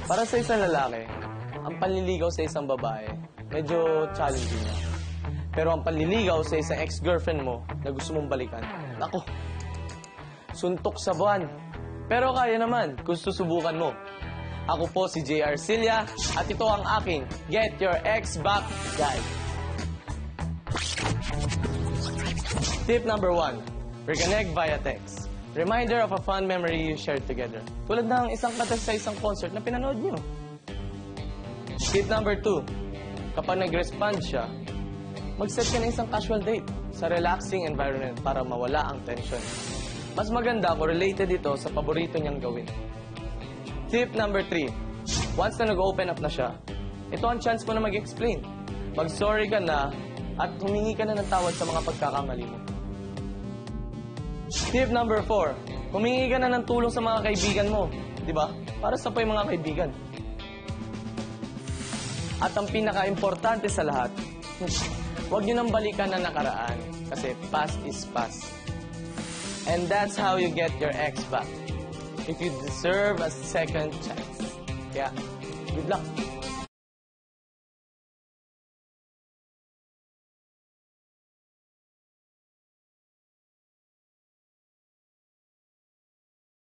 Para sa isang lalaki, ang panliligaw sa isang babae, medyo challenging na. Pero ang panliligaw sa isang ex-girlfriend mo na gusto mong balikan, nako, suntok sa buwan. Pero kaya naman kung susubukan mo. Ako po si J.R. Cilia at ito ang aking Get Your Ex Back Guide. Tip number 1, reconnect via text. Reminder of a fun memory you shared together. Tulad ng isang kanta sa isang concert na pinanood niyo. Tip number 2, kapag nag-respond siya, mag-set ka ng isang casual date sa relaxing environment para mawala ang tension. Mas maganda kung related ito sa paborito niyang gawin. Tip number 3, once na nag-open up na siya, ito ang chance mo na mag-explain. Mag-sorry ka na at humingi ka na ng tawad sa mga pagkakamali mo. Tip number 4, humingi ka na ng tulong sa mga kaibigan mo. Diba? Para sa yung mga kaibigan. At ang pinaka-importante sa lahat, huwag niyo nang balikan ang nakaraan kasi past is past. And that's how you get your ex back. If you deserve a second chance. Kaya, good luck!